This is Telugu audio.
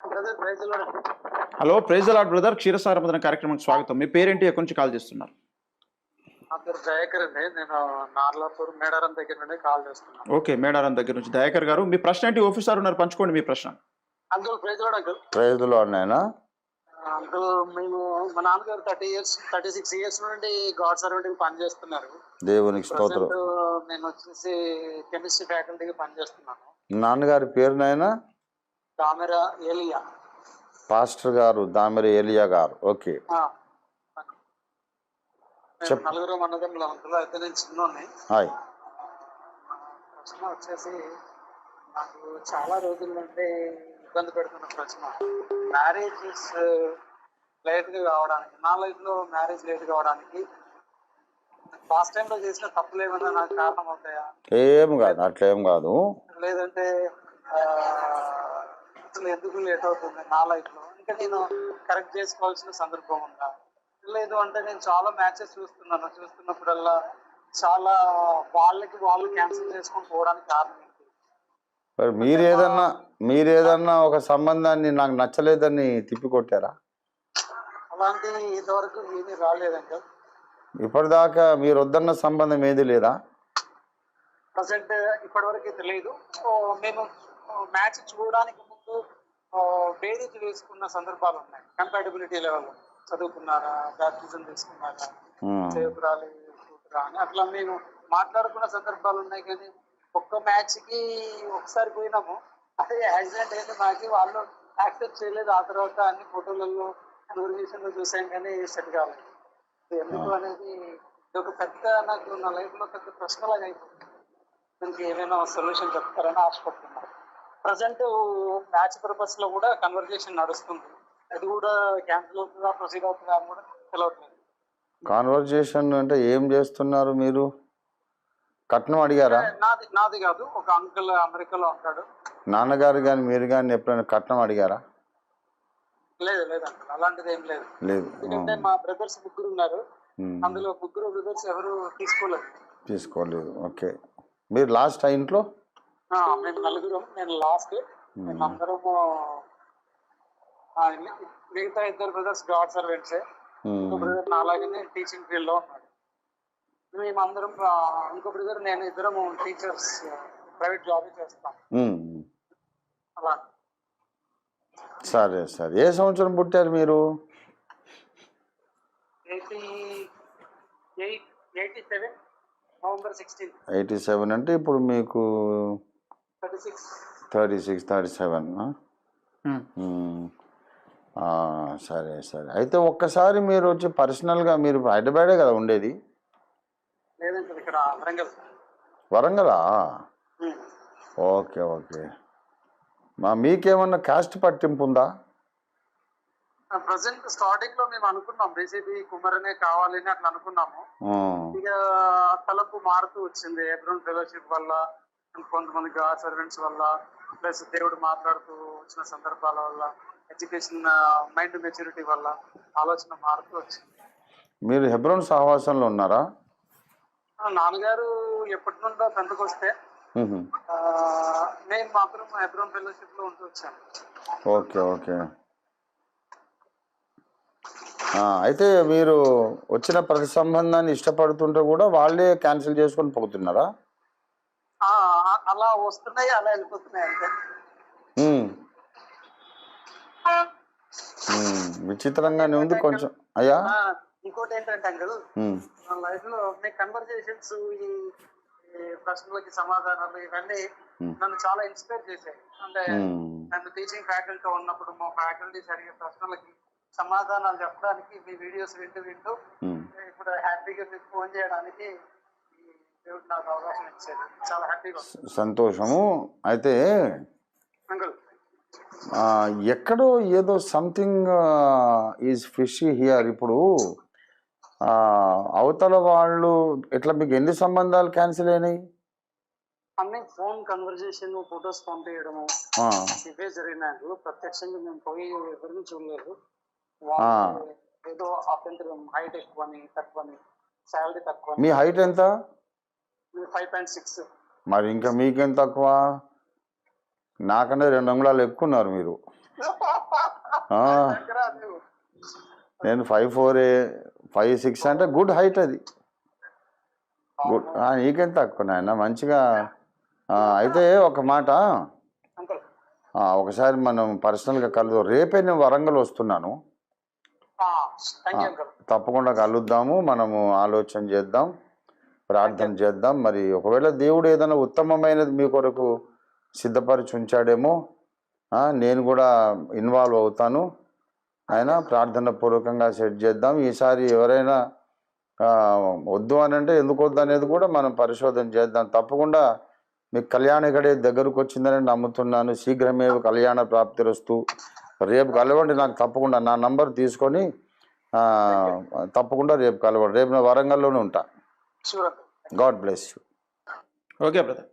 Brother praise lord. Hello, praise lord brother. క్షీరసాగరమదన కార్యక్రమానికి స్వాగతం. మీ పేరేంటి, ఎక్కడి నుంచి కాల్ చేస్తున్నారు? నా పేరు దయాకర్ అండి. నేను నార్లాపూర్ మేడారం దగ్గర నుండి కాల్ చేస్తున్నాను. ఓకే, మేడారం దగ్గర నుంచి దయాకర్ గారు. మీ ప్రశ్న ఏంటి? ఆఫీసర్ ఉన్నారు, పంచుకోండి మీ ప్రశ్న. Uncle praise lord uncle. Praise lord నాయనా. అంకుల్ మేము మా నాన్నగారు 36 ఇయర్స్ నుండి గాడ్ సర్వెంట్ పని చేస్తున్నారు. దేవునికి స్తోత్రం. నేను వచ్చేసి కెమిస్ట్రీ ఫ్యాకల్టీగా పనిచేస్తున్నాను. నాన్నగారి పేరు నాయనా? దామెరా ఏలియా. పాస్టర్ గారు దామెర ఏలియా గారు. ఓకే, నలుగురు అన్నదమ్ములు అంకుల్. అయితే నేను చిన్నోని. హాయ్. ప్రశ్న వచ్చేసి నాకు చాలా రోజుల నుండి ఇబ్బంది పెడుతున్న ప్రశ్న, మ్యారేజ్ లేట్ గా కావడానికి, నా లైఫ్ లో మ్యారేజ్ లేట్ కావడానికి ఫాస్ట్ టైం లో చేసిన తప్పులు ఏమైనా నాకు కారణం అవుతాయా? ఏం కాదు, అట్లేం కాదు. లేదంటే అసలు ఎందుకు లేట్ అవుతుంది నా లైఫ్ లో, ఇంకా నేను కరెక్ట్ చేసుకోవాల్సిన సందర్భం ఉందా? లేదు అంటే నేను చాలా మ్యాచెస్ చూస్తున్నప్పుడల్లా చాలా వాళ్ళు క్యాన్సిల్ చేసుకొని పోవడానికి కారణం ఏంటి? మరి మీరేదన్నా ఒక సంబంధాన్ని నాకు నచ్చలేదని తిప్పికొట్టారా? అలాంటి ఇంతవరకు ఏమీ రాలేదండి. ఇప్పటిదాకా మీరు వద్దన్న సంబంధం ఏది లేదా? ప్రజెంట్ ఇప్పటి వరకు తెలియదు. మేము మ్యాచ్ చూడడానికి ముందు బేరీజ్ వేసుకున్న సందర్భాలు ఉన్నాయి. కంపాటబిలిటీ లెవెల్, చదువుకున్నారా, బ్యాప్టిజం తీసుకున్నారా, చేకురాలి కూతురా అని అట్లా మేము మాట్లాడుకున్న సందర్భాలు ఉన్నాయి. కానీ ఒక్క మ్యాచ్ కి ఒకసారి పోయినాము, అదే యాక్సిడెంట్ అయితే మాకి వాళ్ళు యాక్సెప్ట్ చేయలేదు. ఆ తర్వాత అన్ని ఫోటోలలో కన్వర్జేషన్ లో చూసాం కానీ సెట్ కాలేదు. ఎందుకు అనేది ఇది ఒక పెద్ద, నాకు నా లైఫ్ లో పెద్ద ప్రశ్నలాగా అయిపోతుంది. దీనికి ఏమైనా సొల్యూషన్ చెప్తారని ఆశపడుతున్నాను. ప్రజెంట్ మ్యాచ్ పర్పస్ లో కూడా కన్వర్జేషన్ నడుస్తుంది. అది కూడా క్యాన్సిల్ అవుతుందా, ప్రొసీడ్ అవుతుందా అని కూడా తెలియట్లేదు. కాన్వర్జేషన్ అంటే ఏం చేస్తున్నారు మీరు? కట్నం అడిగారా? నాది కాదు, ఒక అంకుల్ అమెరికాలో ఉంటాడు. నాన్నగారు కానీ మీరు కానీ ఎప్పుడైనా కట్నం అడిగారా? లేదు అంకుల్, అలాంటిది ఏం లేదు. ఎందుకంటే మా బ్రదర్స్ ముగ్గురు ఉన్నారు, అందులో ముగ్గురు బ్రదర్స్ ఎవరు తీసుకోలేదు. ఓకే, మీరు లాస్ట్ ఆ ఇంట్లో? మేము నలుగురు, నేను లాస్ట్. మేము అందరము, మిగతా ఇద్దరు బ్రదర్స్ గాడ్ సర్వెంట్సే. ఇంకో బ్రదర్ నాలాగనే టీచింగ్ ఫీల్డ్ లో ఉన్నాడు. మేమందరం, ఇంకో బ్రదర్ నేను ఇద్దరం టీచర్స్, ప్రైవేట్ జాబ్ చేస్తాం. అలా. సరే. ఏ సంవత్సరం పుట్టారు మీరు? 87 నవంబర్ 16. 87 అంటే ఇప్పుడు మీకు 36, 37. సరే. అయితే ఒక్కసారి మీరు వచ్చి పర్సనల్గా, మీరు హైదరాబాదే కదా ఉండేది? లేదంటే ఇక్కడ వరంగలా? ఓకే. మీకేమన్నా కాస్ట్ పట్టింపు ఉందా? ప్రజెంట్ స్టార్టింగ్ లో మేము అనుకున్నాం బీసీబీ కుమారనే కావాలని అట్లా అనుకున్నాము. ఇక తలపు మారుతూ వచ్చింది ఎబ్రోన్ ఫెలోషిప్ వల్ల, కొంతమంది గాడ్ సర్వెంట్స్ వల్ల, ప్లస్ దేవుడు మాట్లాడుతూ వచ్చిన సందర్భాల వల్ల, ఎడ్యుకేషన్ మైండ్ మెచ్యూరిటీ వల్ల ఆలోచన మారుతూ వచ్చింది. మీరు హెబ్రోన్ సహవాసంలో ఉన్నారా? నాన్నగారు ఎప్పటి నుండో పెంతకొస్తే, నేను మాత్రం హెబ్రోన్ ఫెలోషిప్ లో ఉంటూ వచ్చాను. ఓకే. అయితే మీరు వచ్చిన ప్రతి సంబంధాన్ని ఇష్టపడుతుంటే కూడా వాళ్ళే క్యాన్సిల్ చేసుకొని పోతున్నారా? అలా వస్తున్నాయి, అలా వెళ్ళిపోతున్నాయి అంతే. విచిత్రంగానే ఉంది కొంచెం. అయ్యా, ఇంకోటి ఏంటంటే అంకుల్, నా లైఫ్ లో మీ కన్వర్జేషన్స్, ఈ ప్రశ్నలకి సమాధానాలు ఇవన్నీ నన్ను చాలా ఇన్స్పైర్ చేశాయి. అంటే నన్ను టీచింగ్ ఫ్యాకల్టీ ఉన్నప్పుడు మా ఫ్యాకల్టీ జరిగే ప్రశ్నలకి సమాధానాలు చెప్పడానికి మీ వీడియోస్ వింటూ ఇప్పుడు హ్యాపీగా మీకు ఫోన్ చేయడానికి దేవుడు నాకు అవకాశం ఇచ్చేది. చాలా హ్యాపీగా. సంతోషము. అయితే అంకుల్, ఎక్కడో ఏదో సంథింగ్ ఈజ్ ఫిషీ హియర్. ఇప్పుడు అవతల వాళ్ళు ఎట్లా, మీకు ఎన్ని సంబంధాలు క్యాన్సిల్ అయినాయి? అన్ని ఫోన్ కన్వర్జేషన్, ఫొటోస్ పంపించడము ఇవే జరిగినాయి. ప్రత్యక్షంగా మేము పోయి ఎవరిని చూడలేదు. ఏదో అభ్యంతరం, హైట్ ఎక్కువని, తక్కువని, శాలరీ తక్కువ. మీ హైట్ ఎంత? 5.6. మరి ఇంకా మీకేం తక్కువ? నాకన్నా 2 అంగుళాలు ఎక్కున్నారు మీరు. ఆ, దగ్గర లేవు. నేను 5'4", 5'6" అంటే గుడ్ హైట్ అది. గుడ్. నీకేం తక్కువ నాయన, మంచిగా. అయితే ఒక మాట, అంకుల్ ఒకసారి మనం పర్సనల్గా కలుద్దాం. రేపే నేను వరంగల్ వస్తున్నాను. Thank you uncle. తప్పకుండా కలుద్దాము, మనము ఆలోచన చేద్దాం, ప్రార్థన చేద్దాం. మరి ఒకవేళ దేవుడు ఏదైనా ఉత్తమమైనది మీ కొరకు సిద్ధపరిచి ఉంచాడేమో, నేను కూడా ఇన్వాల్వ్ అవుతాను. ఆయన ప్రార్థన పూర్వకంగా సెట్ చేద్దాం. ఈసారి ఎవరైనా వద్దు అని అంటే ఎందుకు వద్దు అనేది కూడా మనం పరిశోధన చేద్దాం. తప్పకుండా మీకు కళ్యాణ గడియ దగ్గరకు వచ్చిందని నమ్ముతున్నాను. శీఘ్రమే కళ్యాణ ప్రాప్తిరస్తు. రేపు కలవండి నాకు తప్పకుండా. నా నంబర్ తీసుకొని తప్పకుండా రేపు కలవండి. రేపు నేను వరంగల్లోనే ఉంటా. Sure. God bless you. Okay brother.